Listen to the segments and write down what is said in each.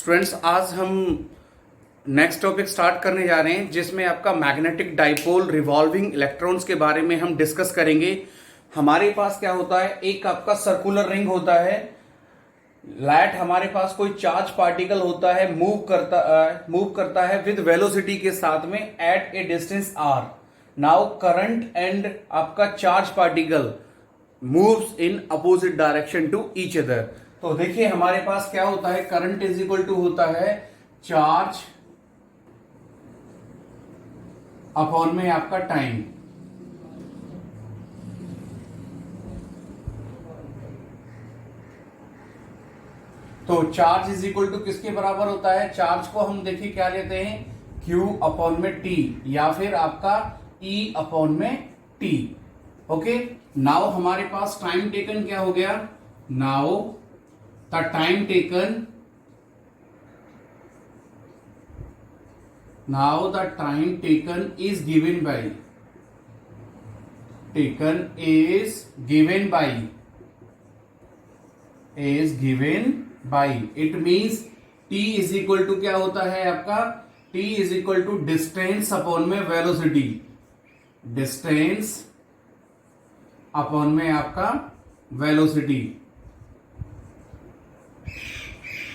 Students, आज हम next topic start करने जा रहे हैं जिसमें आपका मैग्नेटिक डाइपोल रिवॉल्विंग इलेक्ट्रॉन्स के बारे में हम डिस्कस करेंगे। हमारे पास क्या होता है, एक आपका सर्कुलर रिंग होता है, लाइट हमारे पास कोई चार्ज पार्टिकल होता है, मूव करता है विद वेलोसिटी के साथ में at a distance r. Now current and आपका charge particle moves in opposite direction to each other. तो देखिए हमारे पास क्या होता है, करंट इज इक्वल टू होता है चार्ज अपॉन में आपका टाइम। तो चार्ज इज इक्वल टू किसके बराबर होता है, चार्ज को हम देखिए क्या लेते हैं, Q अपॉन में T या फिर आपका E अपॉन में T। ओके, नाउ हमारे पास टाइम टेकन क्या हो गया, now the time taken is given by it means t is equal to क्या होता है आपका, t is equal to distance upon में वेलोसिटी, डिस्टेंस अपॉन में आपका velocity,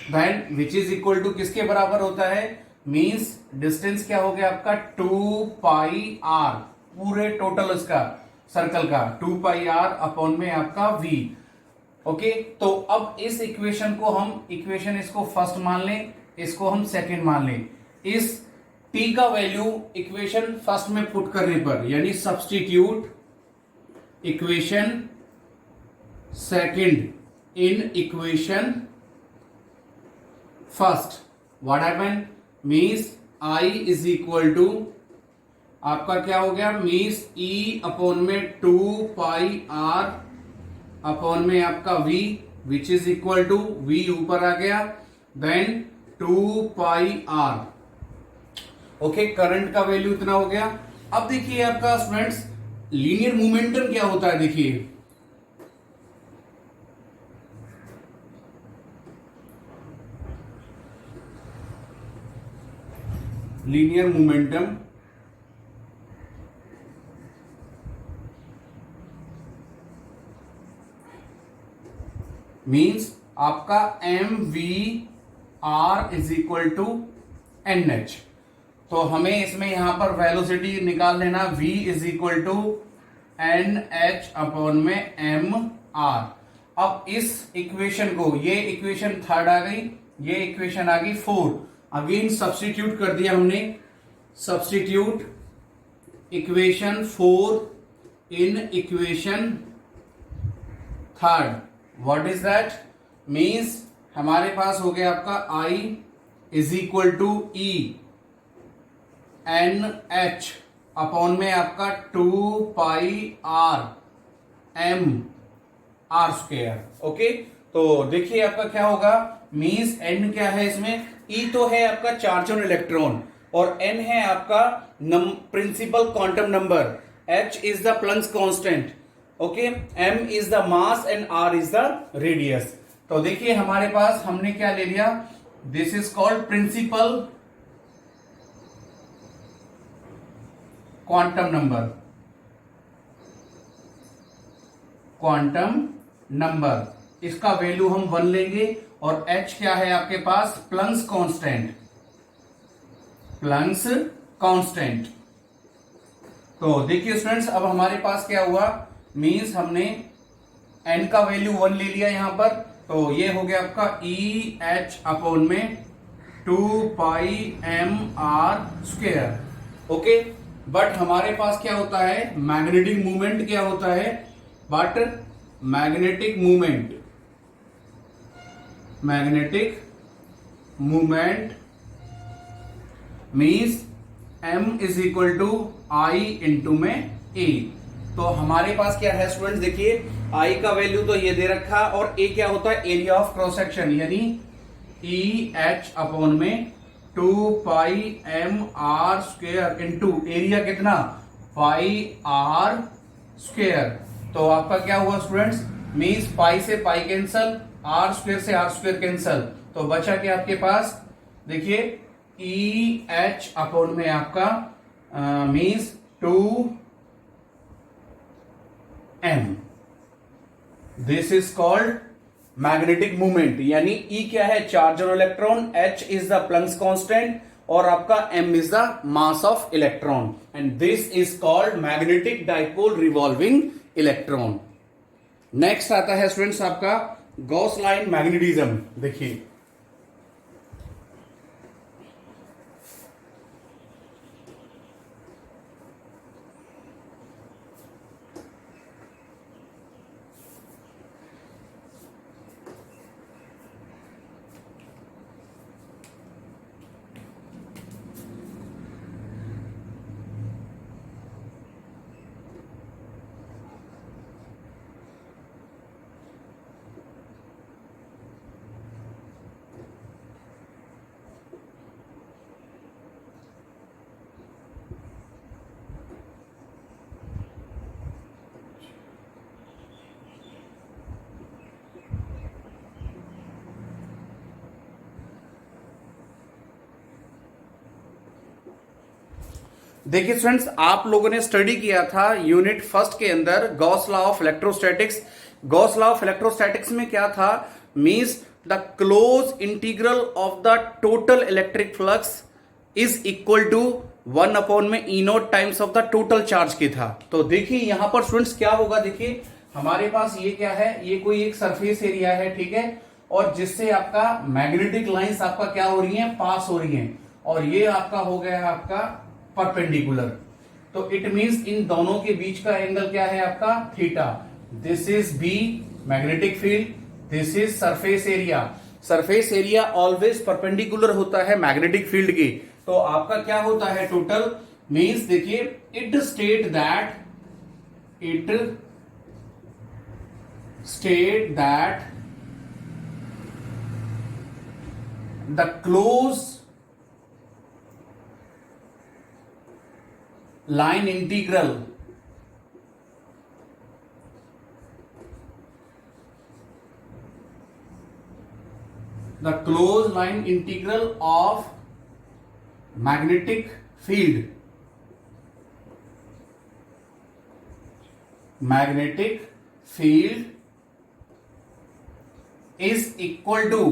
then which is equal to किसके बराबर होता है, मींस डिस्टेंस क्या हो गया आपका 2 पाई आर, पूरे टोटल इसका सर्कल का 2 पाई आर अपॉन में आपका v। ओके, तो अब इस इक्वेशन को हम इसको फर्स्ट मान लें, इसको हम सेकंड मान लें। इस t का वैल्यू इक्वेशन फर्स्ट में पुट करने पर, यानी substitute equation second in equation first, what happen means I is equal to आपका क्या हो गया, मींस E अपॉन में 2 पाई R अपॉन में आपका V which is equal to V ऊपर आ गया, then 2 pi R। Okay, current का वैल्यू इतना हो गया। अब देखिए आपका स्टूडेंट्स लीनियर मोमेंटम क्या होता है, देखिए लीनियर मोमेंटम मींस आपका mv/r is equal to nh। तो हमें इसमें यहां पर वेलोसिटी निकाल लेना, v is equal to nh upon में mr। अब इस इक्वेशन को, ये इक्वेशन थर्ड आ गई, ये इक्वेशन आ गई 4, अगेन सब्स्टिट्यूट कर दिया हमने, substitute equation 4 in equation third, what is that means हमारे पास हो गया आपका I is equal to E NH upon में आपका 2 pi R M R square. Okay, तो देखिए आपका क्या होगा, मींस N क्या है इसमें, E तो है आपका चार्ज ऑन इलेक्ट्रॉन और N है आपका principal quantum number, H is the Planck's constant, okay, M is the mass and R is the radius. तो देखिए हमारे पास हमने क्या ले लिया, this is called principal quantum number, इसका वैल्यू हम 1 लेंगे और H क्या है आपके पास, प्लंक्स कांस्टेंट। तो देखिए स्टूडेंट्स अब हमारे पास क्या हुआ, मींस हमने N का वैल्यू 1 ले लिया यहां पर, तो ये हो गया आपका EH अपॉन में 2 पाई mr स्क्वायर। ओके, बट हमारे पास क्या होता है, मैग्नेटिक मूवमेंट क्या होता है, but magnetic movement means M is equal to I into में A। तो हमारे पास क्या है स्टूडेंट्स, देखिए I का वैल्यू तो ये दे रखा और A क्या होता है, एरिया ऑफ क्रॉस सेक्शन, यानी EH अपॉन में 2 पाई mr स्क्वायर इंटू एरिया कितना, पाई R स्क्वायर। तो आपका क्या हुआ स्टूडेंट्स, मींस पाई से पाई कैंसल, R स्क्वायर से R स्क्वायर कैंसल, तो बचा क्या आपके पास, देखिए ई एच अपॉन में आपका means 2m। This is called magnetic movement. यानी ई क्या है, चार्ज और electron, h is the Planck's constant और आपका m is the mass of electron, and this is called magnetic dipole revolving electron. Next आता है स्टूडेंट्स आपका Gauss line magnetism. देखिए देखिए स्टूडेंट्स, आप लोगों ने स्टडी किया था यूनिट फर्स्ट के अंदर Gauss law of electrostatics. Gauss law of electrostatics में क्या था, means the close integral of the total electric flux is equal to 1 upon में e naught times of the total charge की था। तो देखिए यहां पर स्टूडेंट्स क्या होगा, देखिए हमारे पास ये क्या है, ये कोई एक सरफेस एरिया है, ठीक है, और जिससे आपका मैग्नेटिक लाइंस आपका क्या हो रही हैं, पास हो रही हैं, और ये आपका हो गया है आपका परपेंडिकुलर। तो इट मींस इन दोनों के बीच का एंगल क्या है आपका, theta. This is B magnetic field, this is surface area. Surface area always perpendicular होता है मैग्नेटिक फील्ड के। तो आपका क्या होता है टोटल, मींस देखिए it state that the close line integral the closed line integral of magnetic field is equal to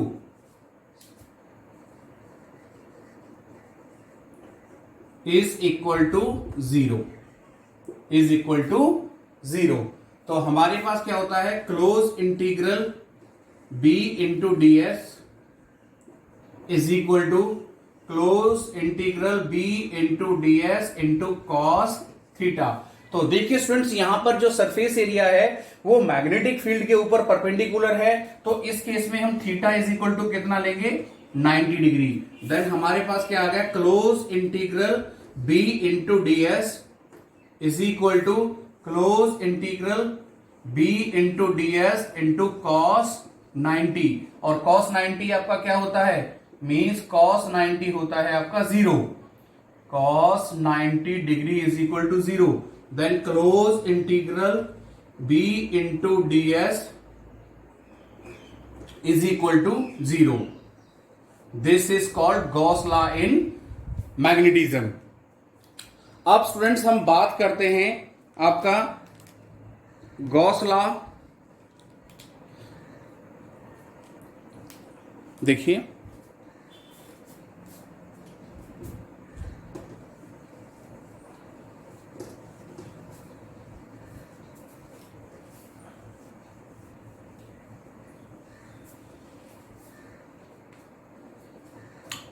zero. तो हमारे पास क्या होता है, close integral b into d s is equal to close integral b into d s into cos theta. तो देखिए students, यहां पर जो सरफेस एरिया है वो मैग्नेटिक फील्ड के ऊपर परपेंडिकुलर है, तो इस केस में हम थीटा इज इक्वल टू कितना लेंगे, 90 डिग्री। देन हमारे पास क्या आ गया, close integral b into d s is equal to close integral b into d s into cos 90, और कॉस 90 आपका क्या होता है, मीन्स कॉस 90 होता है आपका zero. Cos 90 degree is equal to zero. Then close integral b into d s is equal to zero. This is called Gauss law in magnetism. अब students हम बात करते हैं आपका गॉस लॉ। देखिए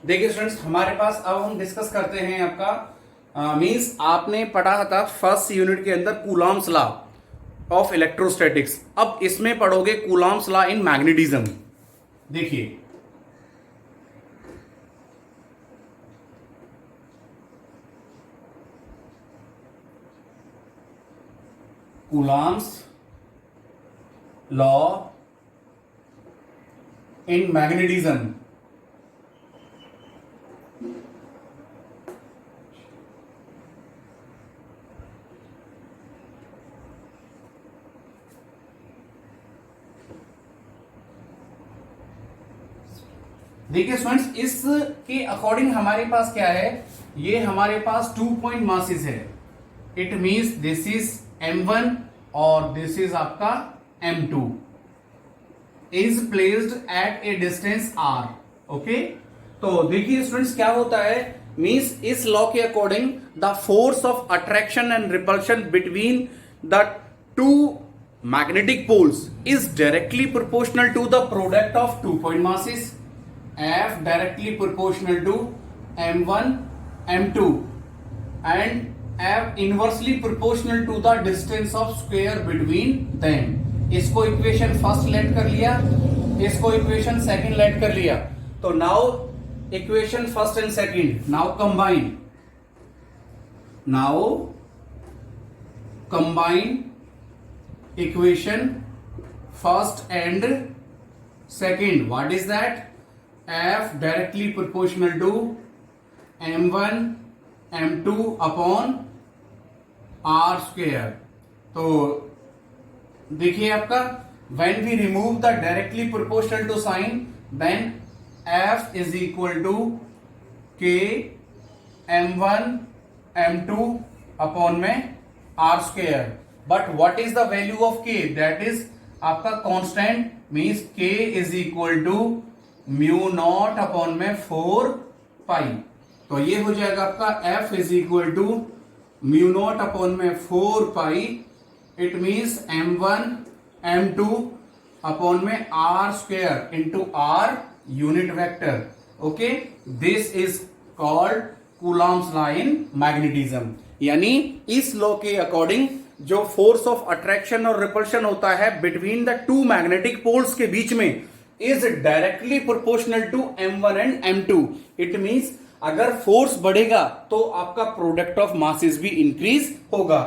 देखिए स्टूडेंट्स, हमारे पास अब हम डिस्कस करते हैं आपका मींस आपने पढ़ा था फर्स्ट यूनिट के अंदर कूलॉम्स लॉ ऑफ इलेक्ट्रोस्टैटिक्स। अब इसमें पढ़ोगे कूलॉम्स लॉ इन मैग्नेटिज्म। देखिए कूलॉम्स लॉ इन मैग्नेटिज्म। देखिए स्टूडेंट्स, इसके अकॉर्डिंग हमारे पास क्या है, ये हमारे पास 2 पॉइंट मासेस है। It means this is m1 और दिस इज आपका m2 is placed at a distance r। Okay, तो देखिए स्टूडेंट्स क्या होता है, मींस इस लॉ के according the force of attraction and repulsion between the two magnetic poles is directly proportional to the product of 2 point masses. F directly proportional to m1 m2 and F inversely proportional to the distance of square between them। इसको equation first let कर लिया, इसको equation second late कर लिया। तो now equation first and second now combine equation first and second. What is that? F directly proportional to m1 m2 upon r square। तो देखिए आपका when we remove the directly proportional to sign then F is equal to k m1 m2 upon में r square। but what is the value of k? that is आपका constant, means k is equal to mu naught upon में 4 pi. तो ये हो जाएगा आपका F is equal to mu naught upon में 4 pi. It means m1 m2 upon में r square into r unit vector. Okay, this is called Coulomb's law in magnetism. यानी इस लॉ के अकॉर्डिंग जो फोर्स ऑफ अट्रैक्शन और repulsion होता है between the two magnetic poles के बीच में is directly proportional to m1 and m2। It means अगर फोर्स बढ़ेगा तो आपका प्रोडक्ट ऑफ मासेस भी इंक्रीज होगा,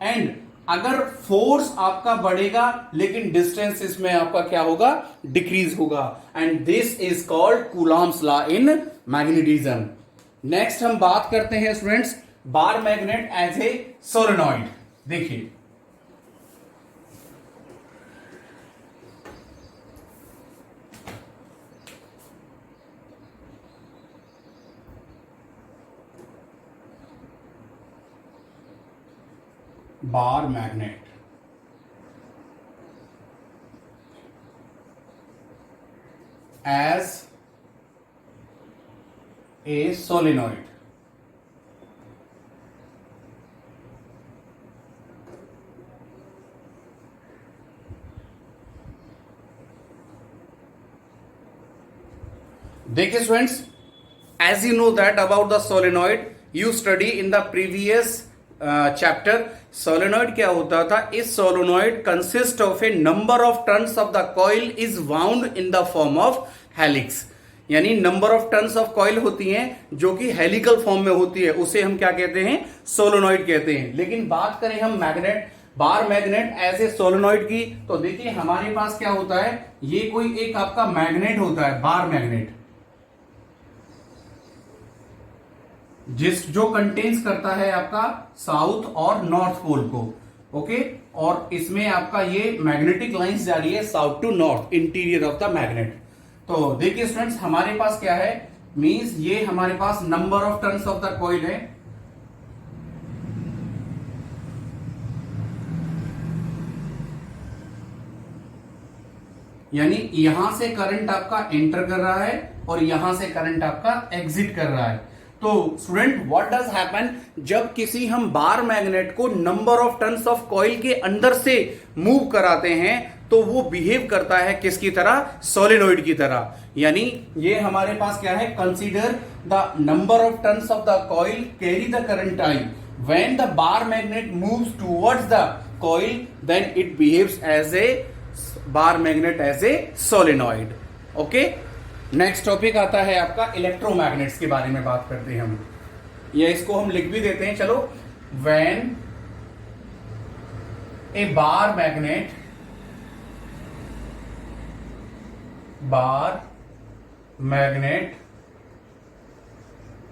एंड अगर फोर्स आपका बढ़ेगा लेकिन डिस्टेंस इसमें आपका क्या होगा, डिक्रीज होगा। And this is called Coulomb's law in magnetism. Next हम बात करते हैं students bar magnet as a solenoid. देखिए bar magnet as a solenoid। देखिए students, as you know that about the solenoid you study in the previous chapter. Solenoid क्या होता था? इस solenoid consist of a number of turns of the coil is wound in the form of helix. यानी number of turns of coil होती हैं जो कि helical form में होती है, उसे हम क्या कहते हैं? सोलेनॉइड कहते हैं। लेकिन बात करें हम magnet bar magnet as a solenoid की, तो देखिए हमारे पास क्या होता है, ये कोई एक आपका मैग्नेट होता है, बार मैग्नेट, जो कंटेन्स करता है आपका साउथ और नॉर्थ पोल को। ओके, और इसमें आपका ये मैग्नेटिक लाइंस जा रही है south to north, interior of the magnet. तो देखिए स्टूडेंट्स हमारे पास क्या है, मींस ये हमारे पास number of turns of the coil है। यानी यहां से करंट आपका एंटर कर रहा है और यहां से करंट आपका एग्जिट कर रहा है। तो स्टूडेंट व्हाट डज हैपन, जब किसी हम बार मैग्नेट को number of turns of coil के अंदर से मूव कराते हैं तो वो बिहेव करता है किसकी तरह? सोलेनॉइड की तरह। यानी ये हमारे पास क्या है, consider the number of turns of the coil carry the current I. When the bar magnet moves towards the coil then it behaves as a bar magnet as a solenoid. Okay, next topic आता है आपका electromagnets के बारे में बात करते हैं हम, या इसको हम लिख भी देते हैं, चलो। When A bar magnet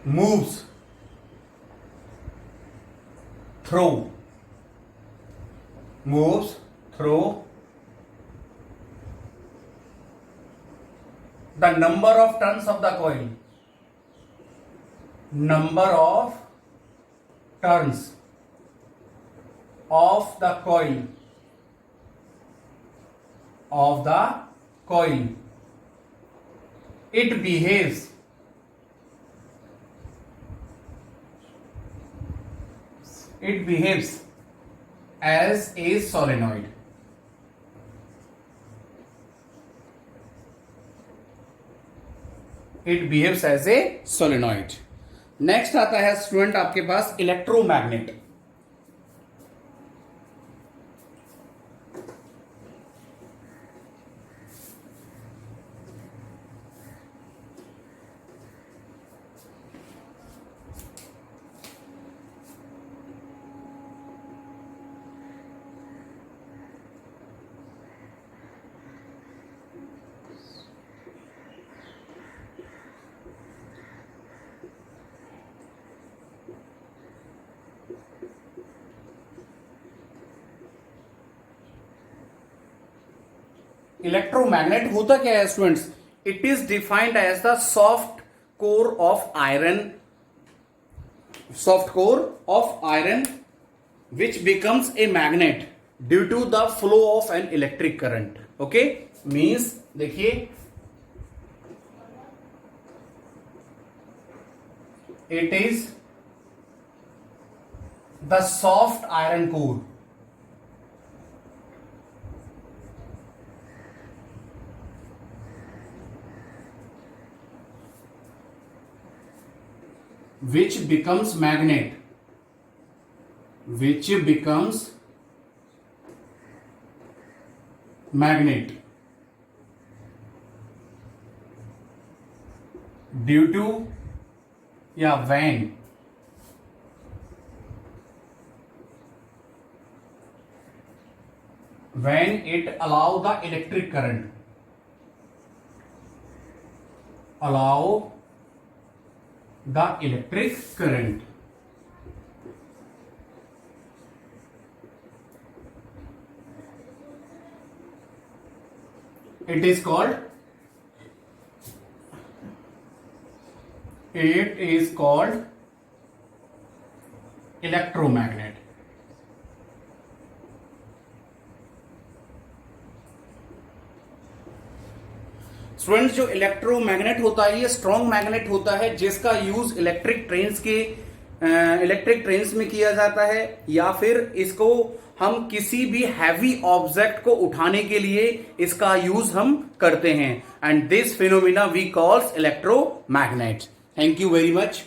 moves through the number of turns of the coil, number of turns of the coil, it behaves as a solenoid. It behaves as a solenoid. Next आता है स्टूडेंट आपके पास electromagnet. Electromagnet होता क्या है students? It is defined as the soft core of iron which becomes a magnet due to the flow of an electric current. Okay, means देखिए, it is the soft iron core which becomes magnet due to when it allow the electric current it is called electromagnet. Students, जो electromagnet होता है ये strong magnet होता है जिसका use electric trains में किया जाता है, या फिर इसको हम किसी भी हैवी ऑब्जेक्ट को उठाने के लिए इसका यूज हम करते हैं. And this phenomena we calls electromagnet. Thank you very much.